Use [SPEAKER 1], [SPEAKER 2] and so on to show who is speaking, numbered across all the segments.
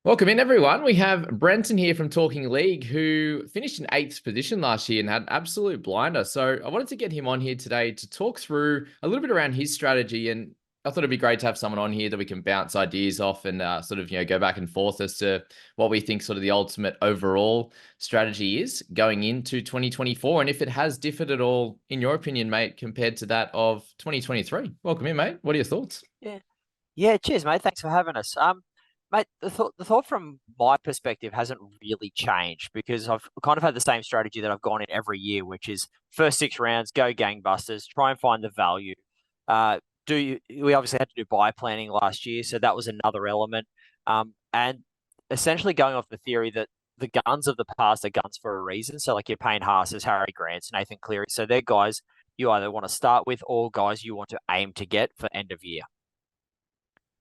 [SPEAKER 1] Welcome in, everyone. We have Brenton here from Talking League, who finished in eighth position last year and had an absolute blinder. So I wanted to get him on here today to talk through a little bit around his strategy. And I thought it'd be great to have someone on here that we can bounce ideas off and go back and forth as to what we think sort of the ultimate overall strategy is going into 2024. And if it has differed at all, in your opinion, mate, compared to that of 2023. Welcome in, mate. What are your thoughts?
[SPEAKER 2] Yeah. Cheers, mate. Thanks for having us. Mate, the thought from my perspective hasn't really changed because I've kind of had the same strategy that I've gone in every year, which is first 6 rounds, go gangbusters, try and find the value. We obviously had to do buy planning last year, so that was another element. And essentially going off the theory that the guns of the past are guns for a reason. So like your Payne Haas's, Harry Grant's, Nathan Cleary. So they're guys you either want to start with or guys you want to aim to get for end of year.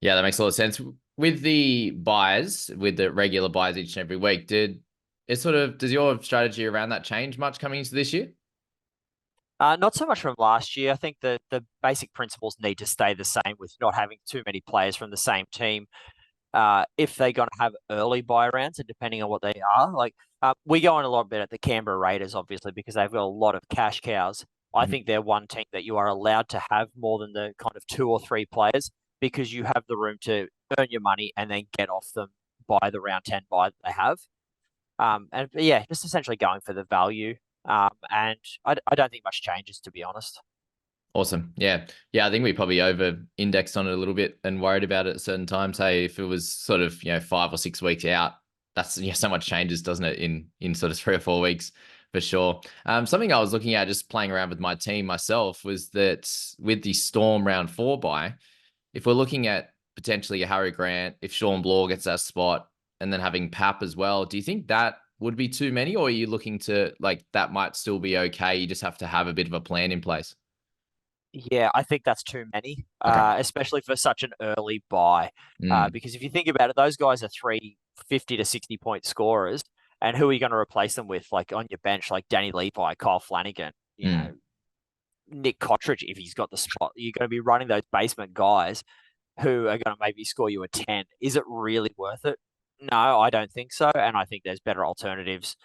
[SPEAKER 1] Yeah, that makes a lot of sense. With the buys, with the regular buys each and every week, does your strategy around that change much coming into this year?
[SPEAKER 2] Not so much from last year. I think the basic principles need to stay the same with not having too many players from the same team. If they're going to have early buy rounds, and depending on what they are, we go on a lot bit at the Canberra Raiders, obviously, because they've got a lot of cash cows. I think they're one team that you are allowed to have more than the kind of 2 or 3 players because you have the room to earn your money and then get off them by the round 10 buy that they have. And yeah, just essentially going for the value. And I don't think much changes, to be honest.
[SPEAKER 1] Awesome. Yeah. Yeah. I think we probably over indexed on it a little bit and worried about it at certain times. Hey, if it was sort of, 5 or 6 weeks out, that's, so much changes, doesn't it? In sort of 3 or 4 weeks for sure. Something I was looking at just playing around with my team myself was that with the Storm round 4 buy, if we're looking at potentially a Harry Grant, if Sean Bloor gets that spot and then having Pap as well, do you think that would be too many, or are you looking to that might still be okay? You just have to have a bit of a plan in place.
[SPEAKER 2] Yeah, I think that's too many,
[SPEAKER 1] Okay.
[SPEAKER 2] especially for such an early buy.
[SPEAKER 1] Mm,
[SPEAKER 2] Because if you think about it, those guys are 350 to 60 point scorers. And who are you going to replace them with? Like on your bench, like Danny Levi, Kyle Flanagan,
[SPEAKER 1] mm.
[SPEAKER 2] Nick Cottridge, if he's got the spot. You're going to be running those basement guys who are going to maybe score you a 10. Is it really worth it? No, I don't think so. And I think there's better alternatives.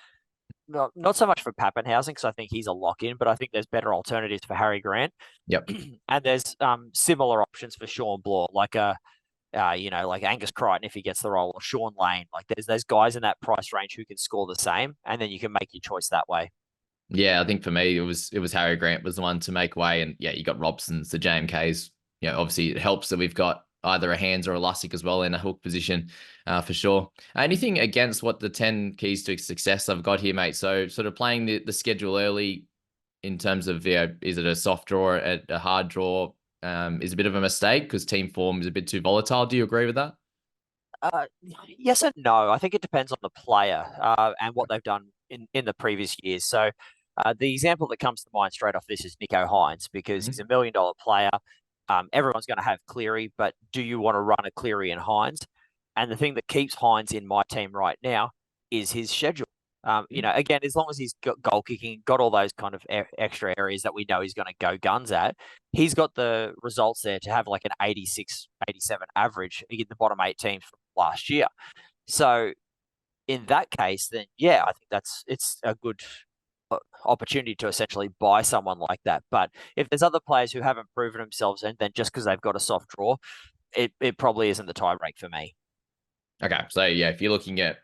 [SPEAKER 2] Not so much for Pappenhausen because I think he's a lock in, but I think there's better alternatives for Harry Grant.
[SPEAKER 1] Yep.
[SPEAKER 2] And there's similar options for Sean Bloor, like Angus Crichton if he gets the role, or Sean Lane. Like there's guys in that price range who can score the same, and then you can make your choice that way.
[SPEAKER 1] Yeah, I think for me it was Harry Grant was the one to make way, and yeah, you got Robson's, the JMKs. Obviously it helps that we've got either a Hands or a Lussick as well in a hook position, for sure. Anything against what the 10 keys to success I've got here, mate? So sort of playing the schedule early in terms of is it a soft draw, a hard draw, is a bit of a mistake because team form is a bit too volatile. Do you agree with that?
[SPEAKER 2] Uh, yes and no. I think it depends on the player and what they've done in the previous years. So the example that comes to mind straight off this is Nico Hines because he's $1 million player. Everyone's going to have Cleary, but do you want to run a Cleary and Hines? And the thing that keeps Hines in my team right now is his schedule. Again, as long as he's got goal kicking, got all those kind of extra areas that we know he's going to go guns at, he's got the results there to have like an 86, 87 average in the bottom 8 teams from last year. So in that case, then yeah, I think it's a good opportunity to essentially buy someone like that. But if there's other players who haven't proven themselves, and then just because they've got a soft draw, it probably isn't the tie break for me.
[SPEAKER 1] Okay, so yeah, if you're looking at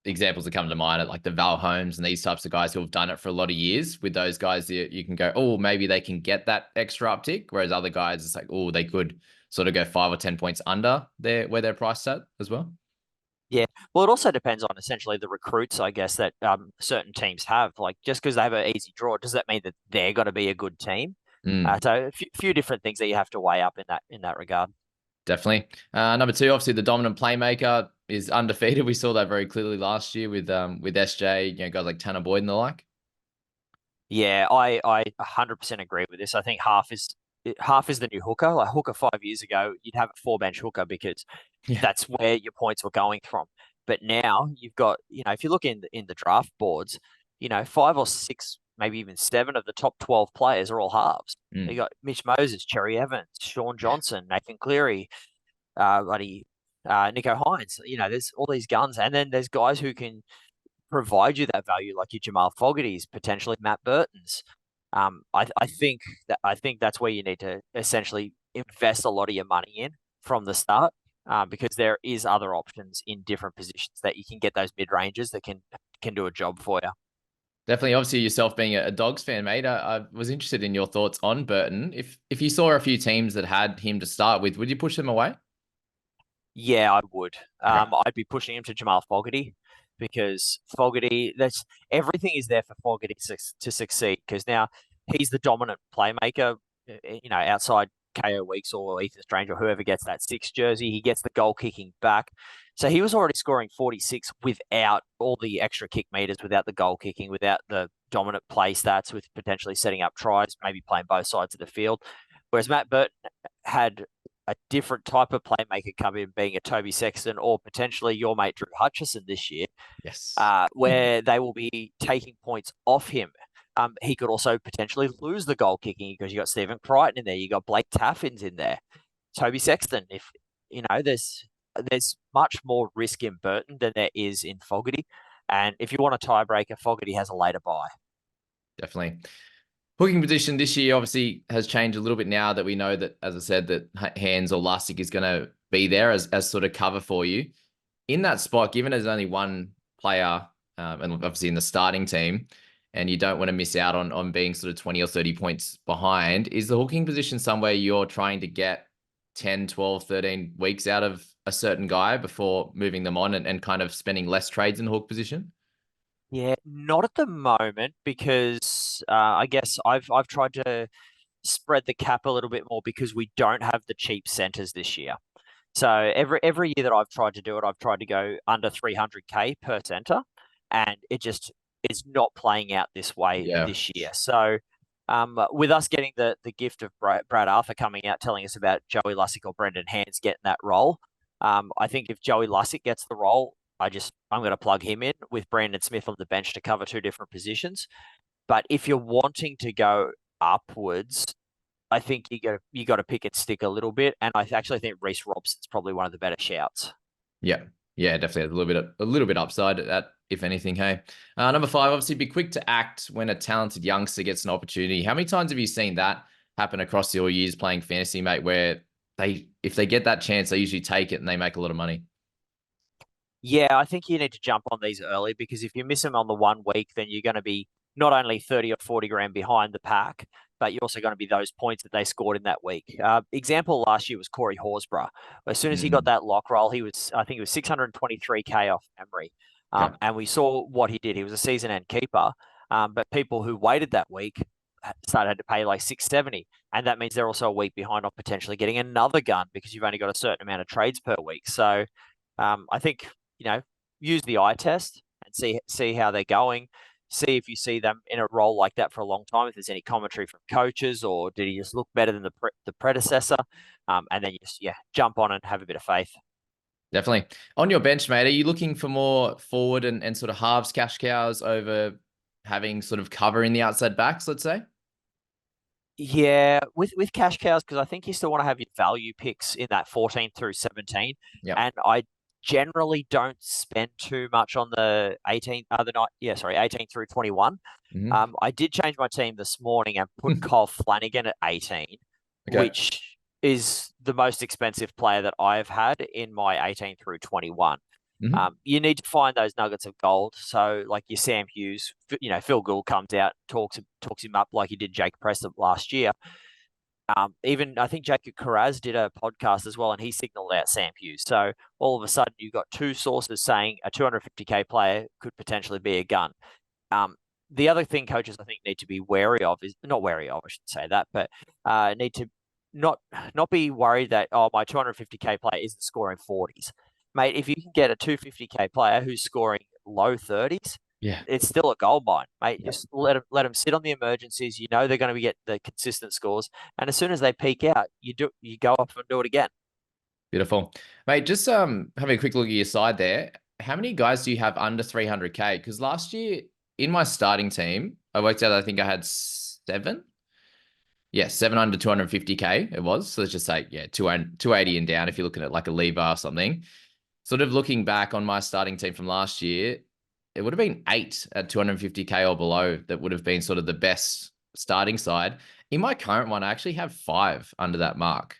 [SPEAKER 1] examples that come to mind at like the Val Holmes and these types of guys who have done it for a lot of years, with those guys you can go, oh, maybe they can get that extra uptick, whereas other guys it's like, oh, they could sort of go 5 or 10 points under where they're priced at as well.
[SPEAKER 2] Yeah, well, it also depends on essentially the recruits, I guess, that certain teams have. Like, just because they have an easy draw, does that mean that they're going to be a good team?
[SPEAKER 1] Mm,
[SPEAKER 2] So a few different things that you have to weigh up in that regard.
[SPEAKER 1] definitely. Number two, obviously the dominant playmaker is undefeated. We saw that very clearly last year with SJ, guys like Tanner Boyd and the like.
[SPEAKER 2] Yeah, I 100% agree with this. I think half is the new hooker. Like hooker 5 years ago, you'd have a 4 bench hooker because
[SPEAKER 1] Yeah.
[SPEAKER 2] that's where your points were going from. But now you've got, if you look in the draft boards, 5 or 6, maybe even 7 of the top 12 players are all halves. You
[SPEAKER 1] Mm.
[SPEAKER 2] got Mitch Moses, Cherry Evans, Sean Johnson, Nathan Cleary, bloody Nico Hines. There's all these guns, and then there's guys who can provide you that value, like your Jamal Fogarty's, potentially Matt Burton's. I think that's where you need to essentially invest a lot of your money in from the start, because there is other options in different positions that you can get those mid ranges that can do a job for you.
[SPEAKER 1] Definitely. Obviously, yourself being a Dogs fan, mate, I was interested in your thoughts on Burton. If you saw a few teams that had him to start with, would you push them away?
[SPEAKER 2] Yeah, I would.
[SPEAKER 1] Okay.
[SPEAKER 2] I'd be pushing him to Jamal Fogarty, because Fogarty, that's everything is there for Fogarty to succeed, because now he's the dominant playmaker, outside KO Weeks or Ethan Strange or whoever gets that 6 jersey. He gets the goal kicking back. So he was already scoring 46 without all the extra kick meters, without the goal kicking, without the dominant play stats, with potentially setting up tries, maybe playing both sides of the field. Whereas Matt Burton had a different type of playmaker come in, being a Toby Sexton or potentially your mate Drew Hutchison this year,
[SPEAKER 1] Yes.
[SPEAKER 2] where they will be taking points off him. He could also potentially lose the goal kicking, because you got Stephen Crichton in there, you got Blake Taffin's in there, Toby Sexton. If there's much more risk in Burton than there is in Fogarty, and if you want a tiebreaker, Fogarty has a later bye.
[SPEAKER 1] Definitely. Hooking position this year obviously has changed a little bit now that we know that, as I said, that Hands or Lustick is going to be there as sort of cover for you. In that spot, given there's only one player, and obviously in the starting team, and you don't want to miss out on being sort of 20 or 30 points behind, is the hooking position somewhere you're trying to get 10, 12, 13 weeks out of a certain guy before moving them on and kind of spending less trades in the hook position?
[SPEAKER 2] Yeah, not at the moment, because I guess I've tried to spread the cap a little bit more, because we don't have the cheap centers this year. So every year that I've tried to do it, I've tried to go under 300K per center, and it just is not playing out this way
[SPEAKER 1] Yeah.
[SPEAKER 2] this year. So with us getting the gift of Brad Arthur coming out telling us about Joey Lussick or Brendan Hands getting that role, I think if Joey Lussick gets the role, I'm going to plug him in with Brandon Smith on the bench to cover 2 different positions. But if you're wanting to go upwards, I think you got to pick and stick a little bit, and I actually think Reece Robson's probably one of the better shouts.
[SPEAKER 1] Yeah. Yeah, definitely a little bit upside at that, if anything. Hey, number 5, obviously be quick to act when a talented youngster gets an opportunity. How many times have you seen that happen across your years playing fantasy, mate, where if they get that chance, they usually take it and they make a lot of money?
[SPEAKER 2] Yeah, I think you need to jump on these early, because if you miss them on the 1 week, then you're going to be not only 30 or 40 grand behind the pack, but you're also going to be those points that they scored in that week. Example last year was Corey Horsburgh. As soon as he got
[SPEAKER 1] Mm.
[SPEAKER 2] that lock roll, I think it was 623K off memory.
[SPEAKER 1] Okay.
[SPEAKER 2] And we saw what he did. He was a season end keeper, but people who waited that week started to pay like 670. And that means they're also a week behind on potentially getting another gun, because you've only got a certain amount of trades per week. So I think, use the eye test and see how they're going. See if you see them in a role like that for a long time. If there's any commentary from coaches, or did he just look better than the predecessor? And then you just jump on and have a bit of faith.
[SPEAKER 1] Definitely. On your bench, mate, are you looking for more forward and sort of halves cash cows over having sort of cover in the outside backs, let's say?
[SPEAKER 2] Yeah, with cash cows, because I think you still want to have your value picks in that 14 through 17,
[SPEAKER 1] Yeah.
[SPEAKER 2] and I generally don't spend too much on the 18 other night. Yeah, sorry, 18 through 21.
[SPEAKER 1] Mm-hmm.
[SPEAKER 2] I did change my team this morning and put Kyle Flanagan at 18,
[SPEAKER 1] Okay.
[SPEAKER 2] which is the most expensive player that I've had in my 18 through 21.
[SPEAKER 1] Mm-hmm.
[SPEAKER 2] You need to find those nuggets of gold. So, like your Sam Hughes, Phil Gould comes out, talks him up like he did Jake Preston last year. Even I think Jacob Carraz did a podcast as well, and he signaled out Sam Hughes. So all of a sudden, you've got 2 sources saying a 250K player could potentially be a gun. The other thing coaches I think need to be wary of is not wary of, I should say that, but need to not be worried that my 250K player isn't scoring 40s, mate. If you can get a 250K player who's scoring low 30s,
[SPEAKER 1] Yeah.
[SPEAKER 2] it's still a gold mine, mate.
[SPEAKER 1] Yeah.
[SPEAKER 2] Just let them sit on the emergencies. You know they're going to get the consistent scores, and as soon as they peak out, you go up and do it again.
[SPEAKER 1] Beautiful. Mate, just having a quick look at your side there. How many guys do you have under 300K? Because last year in my starting team, I worked out, I think I had 7. Yeah, 700, 250K it was. So let's just say, yeah, 280 and down if you're looking at like a lever or something. Sort of looking back on my starting team from last year, it would have been 8 at 250K or below that would have been sort of the best starting side. In my current one, I actually have 5 under that mark.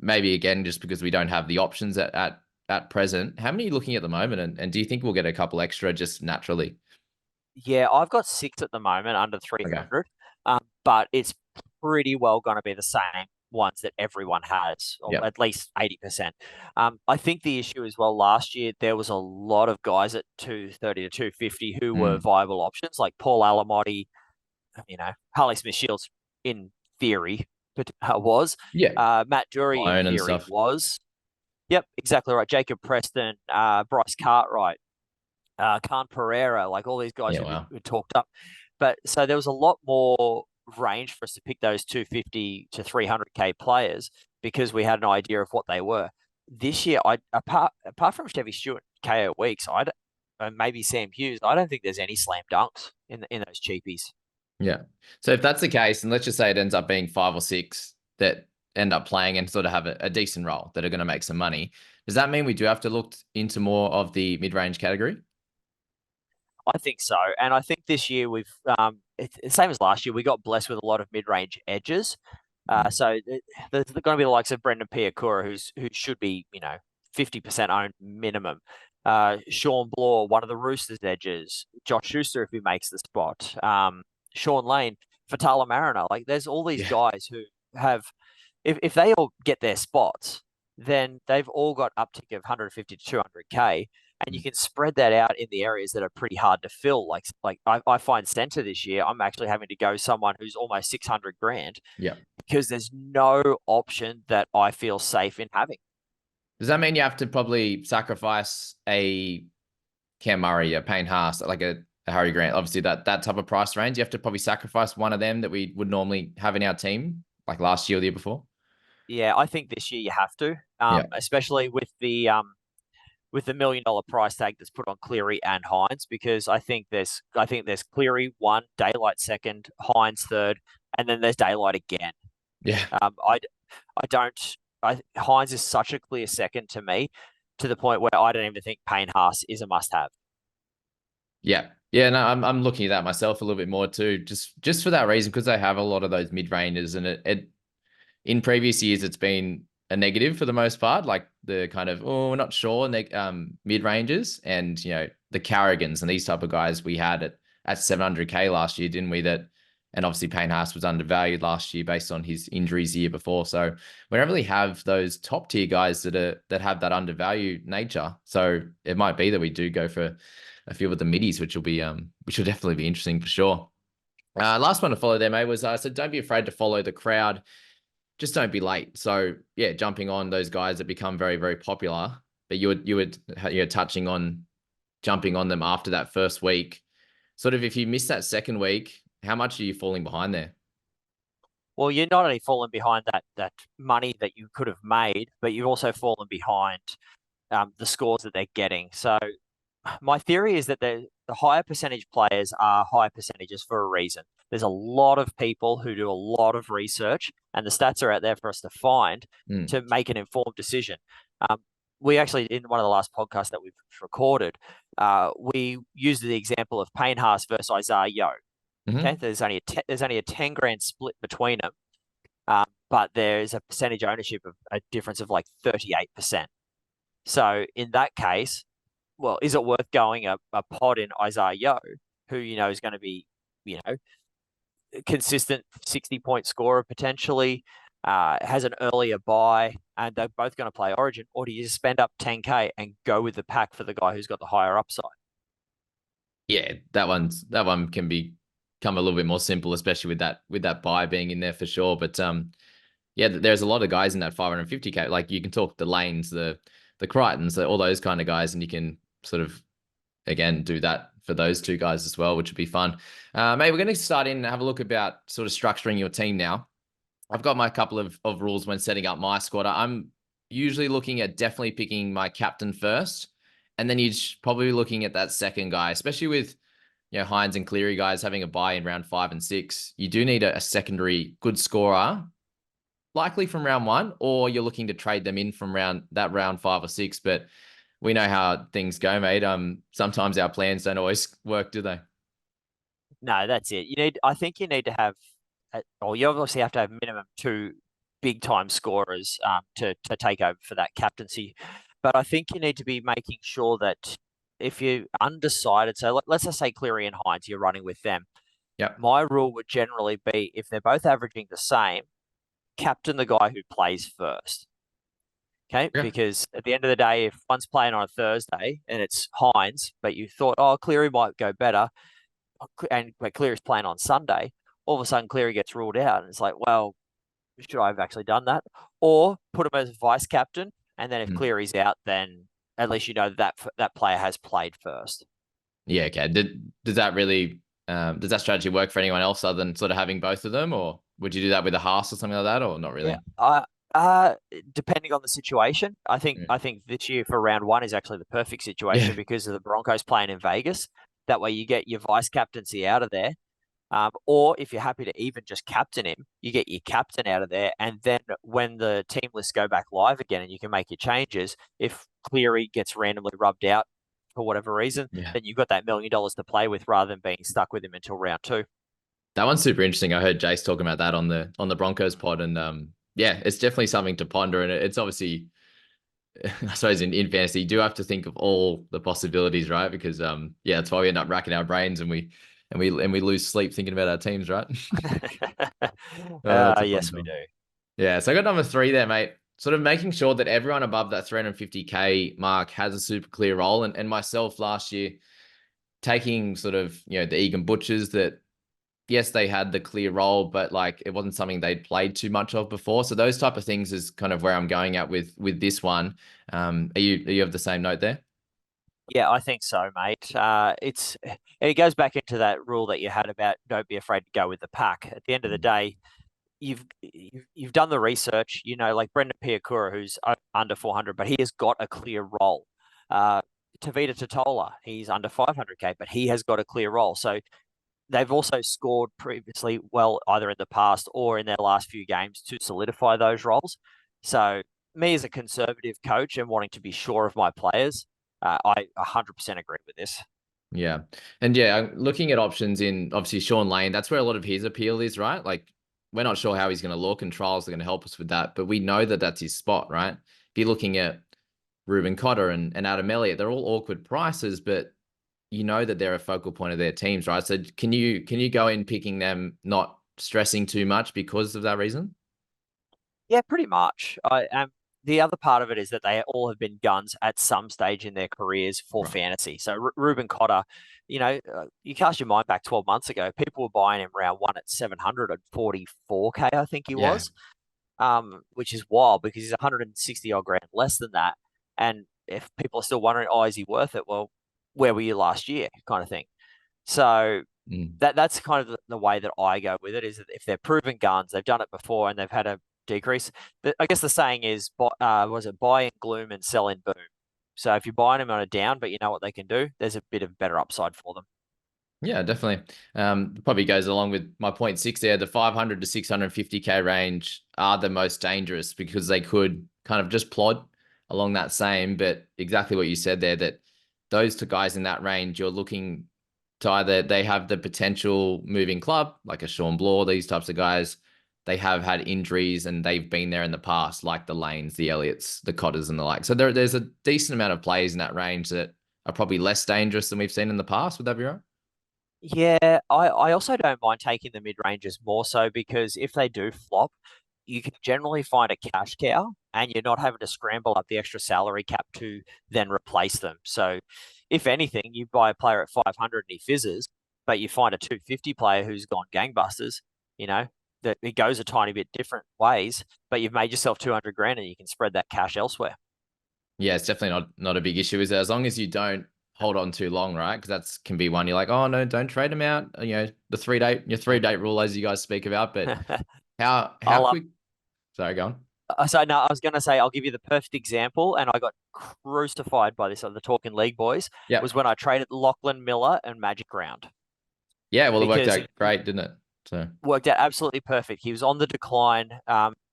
[SPEAKER 1] Maybe again, just because we don't have the options at present. How many are you looking at the moment? And do you think we'll get a couple extra just naturally?
[SPEAKER 2] Yeah, I've got 6 at the moment under
[SPEAKER 1] Okay.
[SPEAKER 2] 300, but it's pretty well going to be the same ones that everyone has, or
[SPEAKER 1] Yeah.
[SPEAKER 2] at least 80%. I think the issue as well last year, there was a lot of guys at 230 to 250 who were
[SPEAKER 1] Mm.
[SPEAKER 2] viable options, like Paul Alamotti, Harley Smith Shields in theory was.
[SPEAKER 1] Yeah.
[SPEAKER 2] Matt Drury in
[SPEAKER 1] Loan and
[SPEAKER 2] theory
[SPEAKER 1] stuff.
[SPEAKER 2] was. Yep, exactly right. Jacob Preston, Bryce Cartwright, Khan Pereira, like all these guys
[SPEAKER 1] Yeah.
[SPEAKER 2] who
[SPEAKER 1] Wow.
[SPEAKER 2] we talked up. But so there was a lot more range for us to pick those 250 to 300K players because we had an idea of what they were. This year, apart from Chevy Stewart, KO Weeks, and maybe Sam Hughes, I don't think there's any slam dunks in those cheapies.
[SPEAKER 1] Yeah. So if that's the case, and let's just say it ends up being 5 or 6 that end up playing and sort of have a decent role that are going to make some money, does that mean we do have to look into more of the mid-range category?
[SPEAKER 2] I think so, and I think this year it's the same as last year. We got blessed with a lot of mid-range edges. So there's going to be the likes of Brendan Piakura, who should be 50% owned minimum. Sean Bloor, one of the Roosters edges. Josh Schuster if he makes the spot. Sean Lane, Fatala Mariner. Like there's all these
[SPEAKER 1] Yeah.
[SPEAKER 2] guys who have, if they all get their spots, then they've all got uptick of 150 to 200K, and you can spread that out in the areas that are pretty hard to fill. Like I find center this year, I'm actually having to go someone who's almost 600 grand
[SPEAKER 1] Yeah.
[SPEAKER 2] because there's no option that I feel safe in having.
[SPEAKER 1] Does that mean you have to probably sacrifice a Cam Murray, a Payne Haas, like a Harry Grant? Obviously, that type of price range, you have to probably sacrifice one of them that we would normally have in our team, like last year or the year before.
[SPEAKER 2] Yeah, I think this year you have to,
[SPEAKER 1] Yeah.
[SPEAKER 2] especially with the $1 million price tag that's put on Cleary and Hines, because I think there's Cleary one, Daylight second, Hines third, and then there's Daylight again.
[SPEAKER 1] Yeah.
[SPEAKER 2] I don't. Hines is such a clear second to me, to the point where I don't even think Payne Haas is a must-have.
[SPEAKER 1] Yeah. Yeah, no, I'm looking at that myself a little bit more too, just for that reason, because they have a lot of those mid ranges, and it in previous years it's been a negative for the most part, like the kind of we're not sure mid ranges, and the Carrigans and these type of guys we had at 700K last year, didn't we? And obviously Payne Haas was undervalued last year based on his injuries the year before. So we don't really have those top tier guys that have that undervalued nature. So it might be that we do go for a few of the middies, which will definitely be interesting for sure. Last one to follow there, mate, was I said don't be afraid to follow the crowd, just don't be late. So yeah, jumping on those guys that become very, very popular, but you're touching on jumping on them after that first week. Sort of if you miss that second week, how much are you falling behind there?
[SPEAKER 2] Well, you're not only fallen behind that money that you could have made, but you've also fallen behind the scores that they're getting. So my theory is that the higher percentage players are high percentages for a reason. There's a lot of people who do a lot of research, and the stats are out there for us to find
[SPEAKER 1] Mm.
[SPEAKER 2] to make an informed decision. We actually, in one of the last podcasts that we've recorded, we used the example of Payne Haas versus Isaiah Yo. Okay,
[SPEAKER 1] Mm-hmm.
[SPEAKER 2] there's only a 10 grand split between them, but there's a percentage ownership of a difference of like 38%. So in that case, well, is it worth going a pod in Isaiah Yo, who is going to be, you know, consistent 60-point scorer potentially, has an earlier buy, and they're both going to play Origin, or do you just spend up 10K and go with the pack for the guy who's got the higher upside?
[SPEAKER 1] Yeah, that one can become a little bit more simple, especially with that buy being in there for sure. But yeah, there's a lot of guys in that 550K. Like you can talk the Lanes, the Crichtons, all those kind of guys, and you can sort of again do that for those two guys as well, which would be fun. Mate, we're going to start in and have a look about sort of structuring your team now. I've got my couple of rules when setting up my squad. I'm usually looking at definitely picking my captain first, and then you're probably looking at that second guy, especially with Hines and Cleary guys having a bye in round 5 and 6, you do need a secondary good scorer, likely from round 1, or you're looking to trade them in from round 5 or 6. But we know how things go, mate. Sometimes our plans don't always work, do they?
[SPEAKER 2] No, that's it. I think you need to have, or you obviously have to have minimum 2 big time scorers to take over for that captaincy. But I think you need to be making sure that if you're undecided, so let's just say Cleary and Hines, you're running with them.
[SPEAKER 1] Yeah.
[SPEAKER 2] My rule would generally be if they're both averaging the same, captain the guy who plays first. Okay,
[SPEAKER 1] Yeah.
[SPEAKER 2] because at the end of the day, if one's playing on a Thursday and it's Hines, but you thought, oh, Cleary might go better, but Cleary's playing on Sunday, all of a sudden Cleary gets ruled out, and it's like, well, should I have actually done that? Or put him as vice captain, and then if
[SPEAKER 1] Mm.
[SPEAKER 2] Cleary's out, then at least you know that player has played first.
[SPEAKER 1] Yeah. Okay. Does that really does that strategy work for anyone else other than sort of having both of them, or would you do that with a Haas or something like that, or not
[SPEAKER 2] Yeah,
[SPEAKER 1] really?
[SPEAKER 2] depending on the situation,
[SPEAKER 1] Mm.
[SPEAKER 2] I think this year for round 1 is actually the perfect
[SPEAKER 1] Yeah.
[SPEAKER 2] situation because of the Broncos playing in Vegas. That way, you get your vice captaincy out of there. Or if you're happy to even just captain him, you get your captain out of there. And then when the team lists go back live again and you can make your changes, if Cleary gets randomly rubbed out for whatever reason,
[SPEAKER 1] Yeah.
[SPEAKER 2] then you've got that $1 million to play with rather than being stuck with him until round 2.
[SPEAKER 1] That one's super interesting. I heard Jace talking about that on the Broncos pod, and yeah, it's definitely something to ponder. And it's obviously, I suppose in fantasy, you do have to think of all the possibilities, right? Because yeah, that's why we end up racking our brains and we lose sleep thinking about our teams, right? That's a fun
[SPEAKER 2] Yes, we
[SPEAKER 1] time.
[SPEAKER 2] do.
[SPEAKER 1] Yeah, so I got number 3 there, mate. Sort of making sure that everyone above that 350K mark has a super clear role, and myself last year taking sort of the Egan Butchers that yes, they had the clear role, but like it wasn't something they'd played too much of before. So those type of things is kind of where I'm going at with this one. Are you of the same note there?
[SPEAKER 2] Yeah, I think so, mate. It goes back into that rule that you had about don't be afraid to go with the pack. At the end of the
[SPEAKER 1] Mm.
[SPEAKER 2] day, you've done the research. Like Brendan Piakura, who's under 400, but he has got a clear role. Uh, Tavita Totola, he's under 500K, but he has got a clear role. So they've also scored previously well, either in the past or in their last few games to solidify those roles. So me as a conservative coach and wanting to be sure of my players, I 100% agree with this.
[SPEAKER 1] Yeah. And yeah, I'm looking at options in obviously Sean Lane. That's where a lot of his appeal is, right? Like we're not sure how he's going to look, and trials are going to help us with that, but we know that that's his spot, right? If you're looking at Ruben Cotter and Adam Elliott, they're all awkward prices, but you know that they're a focal point of their teams, right? So can you go in picking them, not stressing too much because of that reason?
[SPEAKER 2] Yeah, pretty much. The other part of it is that they all have been guns at some stage in their careers for
[SPEAKER 1] Right.
[SPEAKER 2] fantasy. So Ruben Cotter, you cast your mind back 12 months ago, people were buying him round 1 at 744K, I think he
[SPEAKER 1] Yeah.
[SPEAKER 2] was, which is wild because he's 160 odd grand less than that. And if people are still wondering, oh, is he worth it? Well, where were you last year, kind of thing. So
[SPEAKER 1] Mm.
[SPEAKER 2] that's kind of the way that I go with it is that if they're proven guns, they've done it before and they've had a decrease. I guess the saying is, was it buy in gloom and sell in boom? So if you're buying them on a down, but you know what they can do, there's a bit of better upside for them.
[SPEAKER 1] Yeah, definitely. Probably goes along with my point 6 there. The 500 to 650K range are the most dangerous because they could kind of just plod along that same, but exactly what you said there, that those two guys in that range, you're looking to either they have the potential moving club, like a Sean Blaw, these types of guys. They have had injuries and they've been there in the past, like the Lanes, the Elliots, the Cotters, and the like. So there's a decent amount of players in that range that are probably less dangerous than we've seen in the past. Would that be right?
[SPEAKER 2] Yeah, I also don't mind taking the mid ranges more so because if they do flop, you can generally find a cash cow and you're not having to scramble up the extra salary cap to then replace them. So if anything, you buy a player at 500 and he fizzes, but you find a 250 player who's gone gangbusters, you know, that it goes a tiny bit different ways, but you've made yourself 200 grand and you can spread that cash elsewhere.
[SPEAKER 1] Yeah, it's definitely not a big issue, is it? As long as you don't hold on too long, right? Because that's can be one you're like, oh no, don't trade them out. The 3 date rule as you guys speak about. But how
[SPEAKER 2] I'll
[SPEAKER 1] quick? Sorry, go on.
[SPEAKER 2] So no, I was going to say I'll give you the perfect example, and I got crucified by this on the Talking League boys.
[SPEAKER 1] Yep.
[SPEAKER 2] Was when I traded Lachlan Miller and Magic Round.
[SPEAKER 1] Yeah, well, it worked
[SPEAKER 2] because
[SPEAKER 1] out
[SPEAKER 2] it
[SPEAKER 1] great, didn't it? So
[SPEAKER 2] worked out absolutely perfect. He was on the decline.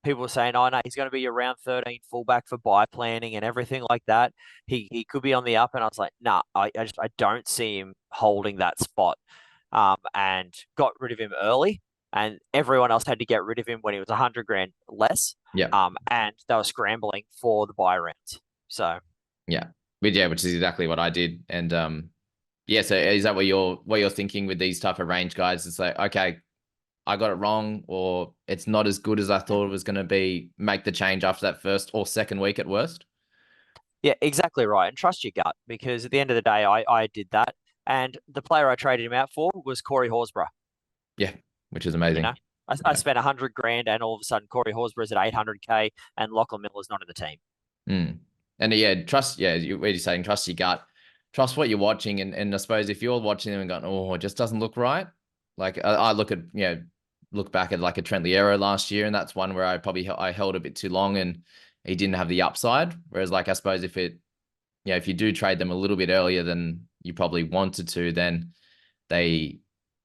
[SPEAKER 2] People were saying, "Oh no, he's going to be your round 13 fullback for buy planning and everything like that. He could be on the up." And I was like, "Nah, I don't see him holding that spot." And got rid of him early, and everyone else had to get rid of him when he was 100 grand less.
[SPEAKER 1] yeah,
[SPEAKER 2] And they were scrambling for the buy rounds. So
[SPEAKER 1] yeah, which is exactly what I did. And yeah. So is that what you're thinking with these type of range guys? It's like, okay, I got it wrong, or it's not as good as I thought it was going to be. Make the change after that first or second week at worst.
[SPEAKER 2] yeah, exactly right. And trust your gut, because at the end of the day, I did that, and the player I traded him out for was Corey Horsburgh.
[SPEAKER 1] Yeah, which is
[SPEAKER 2] You know,
[SPEAKER 1] amazing.
[SPEAKER 2] I
[SPEAKER 1] Yeah.
[SPEAKER 2] spent 100 grand, and all of a sudden Corey Horsburgh's at 800k, and Lachlan Miller's not in the team.
[SPEAKER 1] Mm. And yeah, trust. Yeah, you're saying trust your gut, trust what you're watching, and I suppose if you're watching them and going, oh, it just doesn't look right. Like I look at look back at like a Trent Liero last year, and that's one where I held a bit too long, and he didn't have the upside. Whereas like I suppose if you do trade them a little bit earlier than you probably wanted to, then they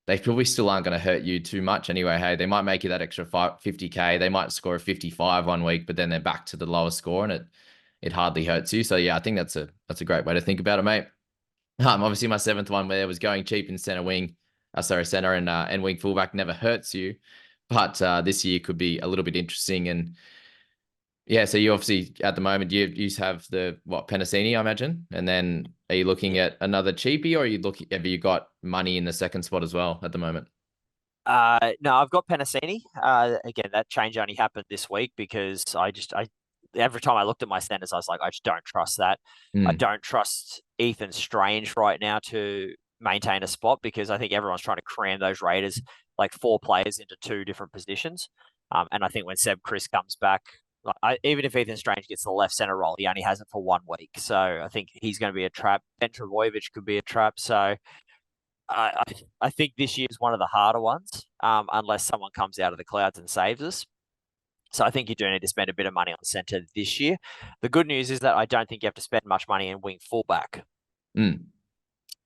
[SPEAKER 1] they probably still aren't going to hurt you too much anyway. Hey, they might make you that extra 50k. They might score a 55 one week, but then they're back to the lower score, and it hardly hurts you. So yeah, I think that's a great way to think about it, mate. Obviously my seventh one where I was going cheap in center wing, center and wing fullback never hurts you, but this year could be a little bit interesting. And yeah, so you obviously at the moment you have the Penasini, I imagine, and then are you looking
[SPEAKER 2] Yeah.
[SPEAKER 1] at another cheapie, or are you looking? Have you got money in the second spot as well at the moment?
[SPEAKER 2] No, I've got Penasini. Again, that change only happened this week because I every time I looked at my centers, I was like, I just don't trust that. I
[SPEAKER 1] Mm.
[SPEAKER 2] don't trust Ethan Strange right now to maintain a spot, because I think everyone's trying to cram those Raiders like four players into two different positions. And I think when Seb Chris comes back, like, even if Ethan Strange gets the left center role, he only has it for 1 week. So I think he's going to be a trap. Ben Trebojevic could be a trap. So I think this year is one of the harder ones, unless someone comes out of the clouds and saves us. So I think you do need to spend a bit of money on centre this year. The good news is that I don't think you have to spend much money in wing fullback.
[SPEAKER 1] Mm.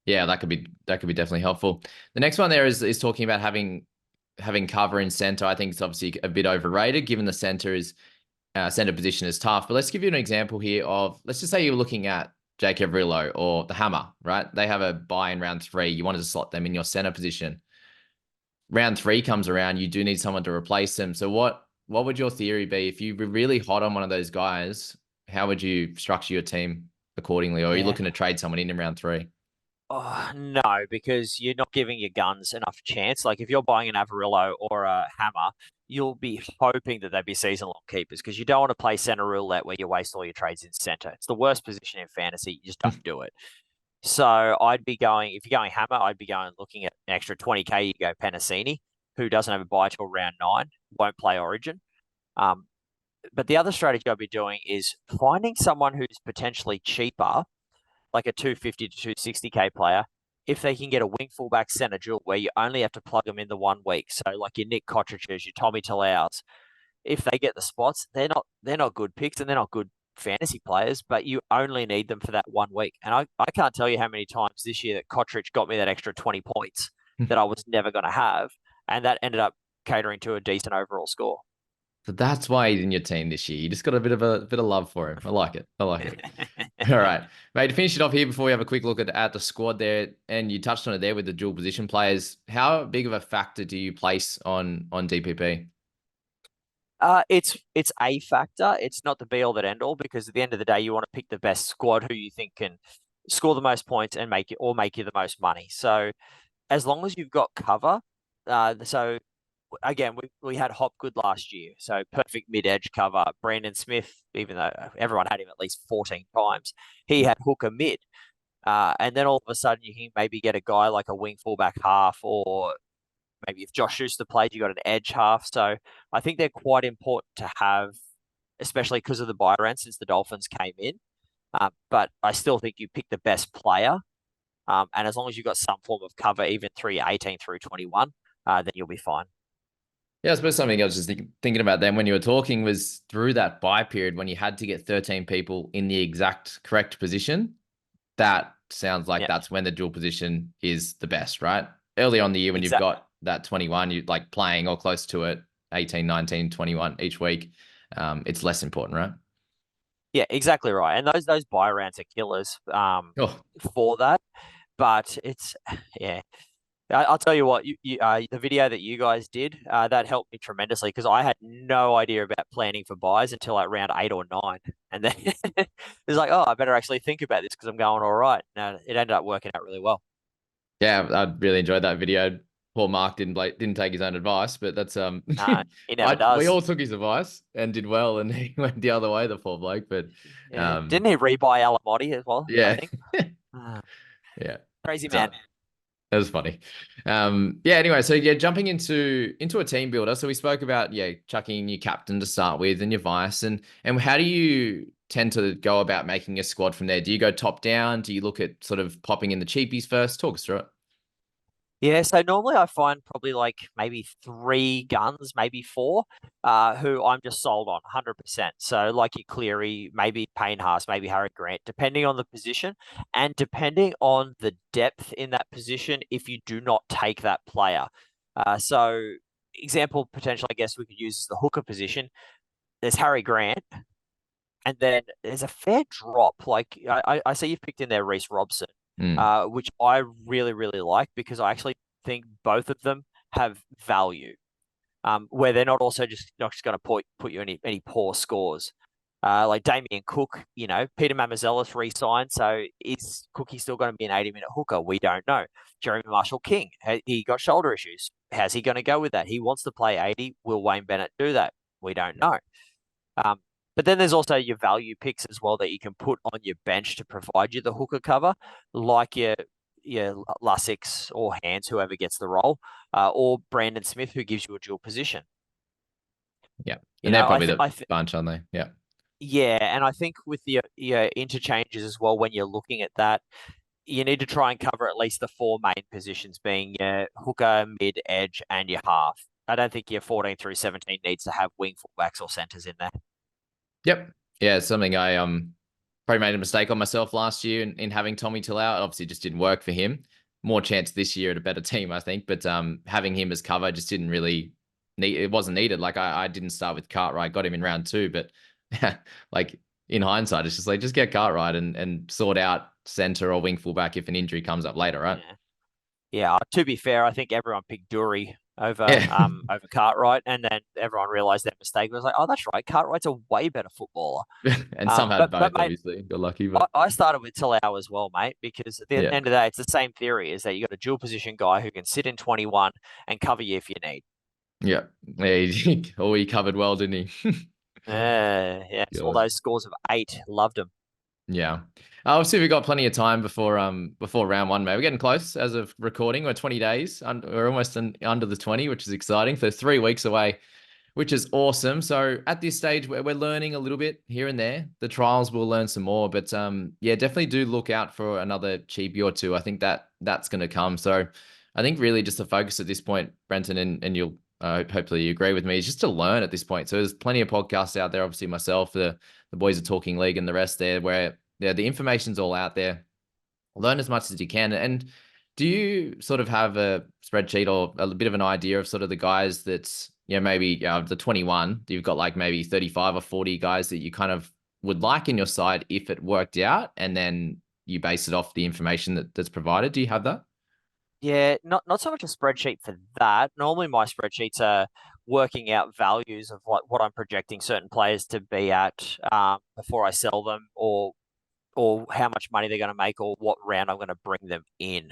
[SPEAKER 1] Yeah, that could be definitely helpful. The next one there is talking about having cover in center. I think it's obviously a bit overrated given the center position is tough. But let's give you an example here of, let's just say you're looking at Jake Averillo or the Hammer, right? They have a buy in round 3. You wanted to slot them in your center position. Round 3 comes around, you do need someone to replace them. So what would your theory be if you were really hot on one of those guys? How would you structure your team accordingly? Or are you
[SPEAKER 2] Yeah.
[SPEAKER 1] looking to trade someone in round 3?
[SPEAKER 2] Oh, no, because you're not giving your guns enough chance. Like if you're buying an Avarillo or a Hammer, you'll be hoping that they'd be season long keepers, because you don't want to play center roulette where you waste all your trades in center. It's the worst position in fantasy. You just don't do it. So I'd be going, if you're going Hammer, I'd be going looking at an extra 20k. You go Penasini, who doesn't have a buy till round 9, won't play Origin. Um, but the other strategy I'd be doing is finding someone who's potentially cheaper, like a 250 to 260k player, if they can get a wing fullback center dual where you only have to plug them in the 1 week. So like your Nick Cottridge's, your Tommy Talau's, if they get the spots, they're not good picks and they're not good fantasy players, but you only need them for that 1 week. And I can't tell you how many times this year that Cottridge got me that extra 20 points that I was never going to have. And that ended up catering to a decent overall score.
[SPEAKER 1] So that's why he's in your team this year. You just got a bit of love for him. I like it. I like it. All right, mate. To finish it off here before we have a quick look at the squad there, and you touched on it there with the dual position players. How big of a factor do you place on DPP?
[SPEAKER 2] It's a factor. It's not the be all that end all, because at the end of the day, you want to pick the best squad who you think can score the most points and make you the most money. So as long as you've got cover, so again, we had Hopgood last year, so perfect mid edge cover. Brandon Smith, even though everyone had him at least 14 times, he had hooker mid. And then all of a sudden, you can maybe get a guy like a wing fullback half, or maybe if Josh Schuster played, you got an edge half. So I think they're quite important to have, especially because of the buy round since the Dolphins came in. But I still think you pick the best player. And as long as you've got some form of cover, even 318 through 21, then you'll be fine.
[SPEAKER 1] Yeah, I suppose something I was just thinking about then when you were talking was through that buy period when you had to get 13 people in the exact correct position. That sounds like
[SPEAKER 2] Yeah.
[SPEAKER 1] that's when the dual position is the best, right? early on the year when you've
[SPEAKER 2] Exactly.
[SPEAKER 1] got that 21, you like playing or close to it, 18, 19, 21 each week. It's less important, right?
[SPEAKER 2] Yeah, exactly right. And those buy rounds are killers
[SPEAKER 1] Oh,
[SPEAKER 2] for that. But it's yeah. I'll tell you what, the video that you guys did, that helped me tremendously because I had no idea about planning for buys until like round 8 or 9. And then it's like, oh, I better actually think about this because I'm going all right. No, it ended up working out really well.
[SPEAKER 1] yeah, I really enjoyed that video. Poor Mark didn't take his own advice, but that's
[SPEAKER 2] He never
[SPEAKER 1] we
[SPEAKER 2] does.
[SPEAKER 1] all took his advice and did well, and he went the other way, the poor bloke. But
[SPEAKER 2] Yeah. Didn't he rebuy Alamotti as well, I
[SPEAKER 1] yeah,
[SPEAKER 2] think? Ah,
[SPEAKER 1] yeah,
[SPEAKER 2] crazy
[SPEAKER 1] so
[SPEAKER 2] man.
[SPEAKER 1] that was funny. Yeah. Anyway, so yeah, jumping into a team builder. So we spoke about chucking your captain to start with and your vice, and how do you tend to go about making a squad from there? Do you go top down? Do you look at sort of popping in the cheapies first? Talk us through it.
[SPEAKER 2] Yeah, so normally I find probably like maybe 3 guns, maybe 4, who I'm just sold on 100%. So like your Cleary, maybe Payne Haas, maybe Harry Grant, depending on the position and depending on the depth in that position if you do not take that player. So example potential I guess we could use is the hooker position. There's Harry Grant, and then there's a fair drop. Like I see you've picked in there Reece Robson,
[SPEAKER 1] Mm.
[SPEAKER 2] which I really, really like because I actually think both of them have value. Where they're not just going to put you any poor scores. Like Damien Cook, Peter Mamazellus re-signed, so is Cookie still going to be an 80-minute hooker? We don't know. Jeremy Marshall King, he got shoulder issues. How's he going to go with that? He wants to play 80. Will Wayne Bennett do that? We don't know. Um, but then there's also your value picks as well that you can put on your bench to provide you the hooker cover, like your Lussix or Hands, whoever gets the role, or Brandon Smith, who gives you a dual position.
[SPEAKER 1] Yeah,
[SPEAKER 2] You
[SPEAKER 1] and they're
[SPEAKER 2] know,
[SPEAKER 1] probably the bunch, aren't they? Yeah.
[SPEAKER 2] yeah, and I think with your interchanges as well, when you're looking at that, you need to try and cover at least the 4 main positions, being your hooker, mid, edge, and your half. I don't think your 14 through 17 needs to have wing fullbacks or centers in there.
[SPEAKER 1] Yep. Yeah, it's something I probably made a mistake on myself last year in having Tommy Talau. It obviously just didn't work for him. More chance this year at a better team, I think. But having him as cover just didn't really need. It wasn't needed. Like I didn't start with Cartwright, got him in round 2, but like in hindsight, it's just like just get Cartwright and sort out center or wing fullback if an injury comes up later, right?
[SPEAKER 2] Yeah. Yeah, to be fair, I think everyone picked Dury
[SPEAKER 1] Yeah.
[SPEAKER 2] over Cartwright, and then everyone realised their mistake. It was like, oh, that's right, Cartwright's a way better footballer.
[SPEAKER 1] And some had
[SPEAKER 2] But
[SPEAKER 1] both,
[SPEAKER 2] mate,
[SPEAKER 1] obviously. Got lucky,
[SPEAKER 2] I,
[SPEAKER 1] but
[SPEAKER 2] I started with Talau as well, mate, because at the
[SPEAKER 1] yeah.
[SPEAKER 2] end of the day, it's the same theory: is that you got a dual position guy who can sit in 21 and cover you if you need.
[SPEAKER 1] Yeah. Yeah, he covered well, didn't he?
[SPEAKER 2] Yes, all
[SPEAKER 1] God.
[SPEAKER 2] those scores of 8, loved them.
[SPEAKER 1] Yeah. Obviously, we've got plenty of time before round 1, mate. We're getting close as of recording. We're 20 days. We're almost under the 20, which is exciting. So 3 weeks away, which is awesome. So at this stage, we're learning a little bit here and there. The trials will learn some more, but yeah, definitely do look out for another cheapie or two. I think that's going to come. So I think really just the focus at this point, Brenton, and you'll hopefully you agree with me, is just to learn at this point. So there's plenty of podcasts out there. Obviously, myself, the boys are talking league, and the rest there, where the information's all out there. Learn as much as you can. And do you sort of have a spreadsheet or a bit of an idea of sort of the guys that's, maybe the 21, you've got like maybe 35 or 40 guys that you kind of would like in your side if it worked out, and then you base it off the information that's provided? Do you have that?
[SPEAKER 2] Yeah, not so much a spreadsheet for that. Normally, my spreadsheets are working out values of what I'm projecting certain players to be at before I sell them, or how much money they're going to make, or what round I'm going to bring them in.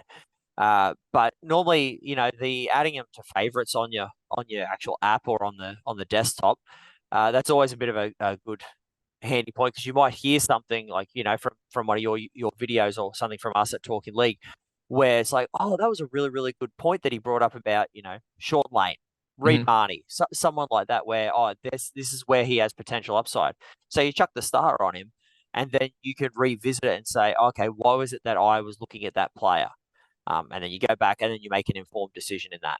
[SPEAKER 2] But normally, the adding them to favorites on your actual app or on the desktop, that's always a bit of a good handy point because you might hear something like from one of your videos or something from us at Talking League where it's like, oh, that was a really, really good point that he brought up about, short lane, Reed
[SPEAKER 1] Hmm.
[SPEAKER 2] Marnie, someone like that, where, oh, this is where he has potential upside. So you chuck the star on him, and then you can revisit it and say, okay, why was it that I was looking at that player? And then you go back and then you make an informed decision in that.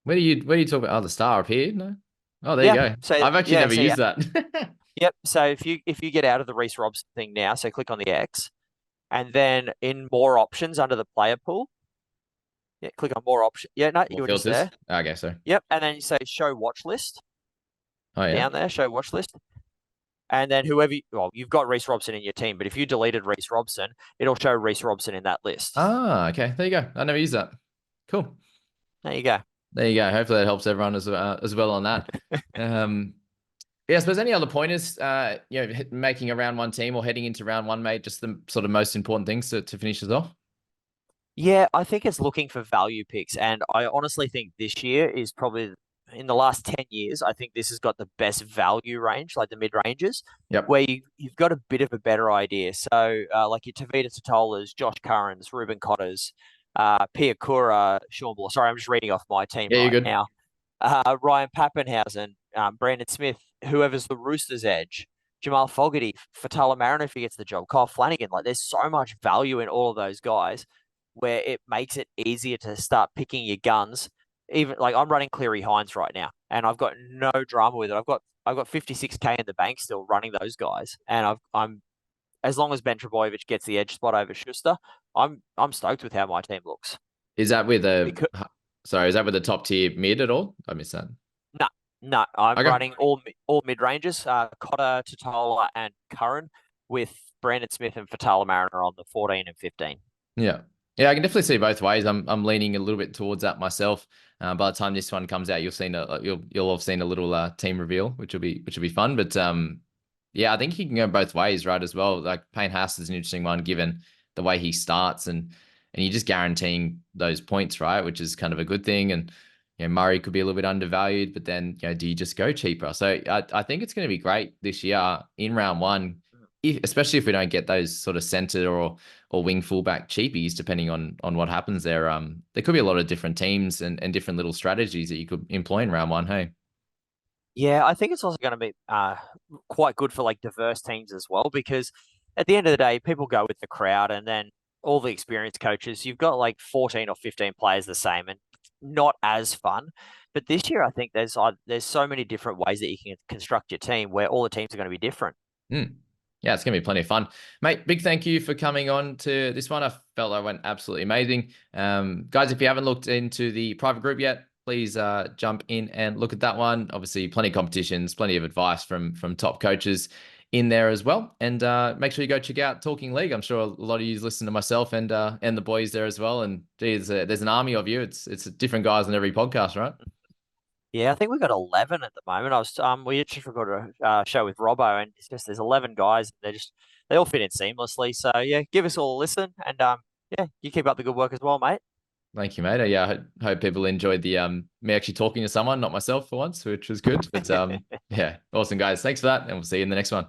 [SPEAKER 1] Where do you talk about? Oh, the star appeared? No. Oh, there you
[SPEAKER 2] Yeah.
[SPEAKER 1] go.
[SPEAKER 2] So
[SPEAKER 1] I've actually
[SPEAKER 2] yeah.
[SPEAKER 1] never
[SPEAKER 2] So yeah.
[SPEAKER 1] used that.
[SPEAKER 2] Yep. So if you get out of the Reece Robson thing now, so click on the X, and then in more options under the player pool, Yeah, click on more options. Yeah, no,
[SPEAKER 1] More
[SPEAKER 2] you were just
[SPEAKER 1] filters.
[SPEAKER 2] there.
[SPEAKER 1] Okay, so.
[SPEAKER 2] Yep. And then you say show watch list
[SPEAKER 1] Oh, yeah.
[SPEAKER 2] down there, show watch list. And then well, you've got Reece Robson in your team, but if you deleted Reece Robson, it'll show Reece Robson in that list.
[SPEAKER 1] Ah, okay. There you go. I never used that. Cool.
[SPEAKER 2] There you go.
[SPEAKER 1] There you go. Hopefully that helps everyone as well on that. Yeah, I suppose any other pointers, making a round one team or heading into round one, mate, just the sort of most important things to finish us off?
[SPEAKER 2] Yeah, I think it's looking for value picks. And I honestly think this year is probably in the last 10 years, I think this has got the best value range, like the mid-ranges,
[SPEAKER 1] Yep.
[SPEAKER 2] where you've got a bit of a better idea. So like your Tavita Totolas, Josh Currans, Ruben Cotters, Pia Kura, Sean Ball. Sorry, I'm just reading off my team
[SPEAKER 1] Yeah, you're
[SPEAKER 2] right
[SPEAKER 1] good.
[SPEAKER 2] now. Ryan Pappenhausen, Brandon Smith, whoever's the Roosters edge, Jamal Fogarty, Fatala Mariner if he gets the job, Kyle Flanagan. Like there's so much value in all of those guys where it makes it easier to start picking your guns. Even like I'm running Cleary Hines right now, and I've got no drama with it. I've got 56K in the bank still running those guys, and I'm as long as Ben Trebojevic gets the edge spot over Schuster, I'm stoked with how my team looks.
[SPEAKER 1] Is that with
[SPEAKER 2] Because
[SPEAKER 1] sorry, is that with the top tier mid at all? I missed that.
[SPEAKER 2] no, I'm
[SPEAKER 1] Okay.
[SPEAKER 2] running all mid ranges, Cotter, Totola, and Curran with Brandon Smith and Fatala Mariner on the 14 and 15.
[SPEAKER 1] Yeah. Yeah, I can definitely see both ways. I'm leaning a little bit towards that myself. By the time this one comes out, you'll have seen a little team reveal, which will be fun. But yeah, I think you can go both ways, right? As well. Like Payne Haas is an interesting one, given the way he starts, and you're just guaranteeing those points, right? Which is kind of a good thing. And Murray could be a little bit undervalued, but then do you just go cheaper? So I think it's going to be great this year in round one, especially if we don't get those sort of centre or wing fullback cheapies, depending on what happens there. There could be a lot of different teams and different little strategies that you could employ in round one. Hey.
[SPEAKER 2] Yeah, I think it's also going to be quite good for like diverse teams as well, because at the end of the day, people go with the crowd, and then all the experienced coaches, you've got like 14 or 15 players the same, and not as fun. But this year, I think there's so many different ways that you can construct your team where all the teams are going to be different.
[SPEAKER 1] Yeah, it's going to be plenty of fun. Mate, big thank you for coming on to this one. I felt I went absolutely amazing. Guys, if you haven't looked into the private group yet, please jump in and look at that one. Obviously, plenty of competitions, plenty of advice from top coaches in there as well. And make sure you go check out Talking League. I'm sure a lot of you listen to myself and the boys there as well. And geez, there's an army of you. It's different guys on every podcast, right?
[SPEAKER 2] Yeah, I think we've got 11 at the moment. We just recorded a show with Robbo, and it's just there's 11 guys. They all fit in seamlessly. So yeah, give us all a listen, and yeah, you keep up the good work as well, mate.
[SPEAKER 1] Thank you, mate. Yeah, I hope people enjoyed the me actually talking to someone, not myself for once, which was good. But yeah, awesome guys. Thanks for that, and we'll see you in the next one.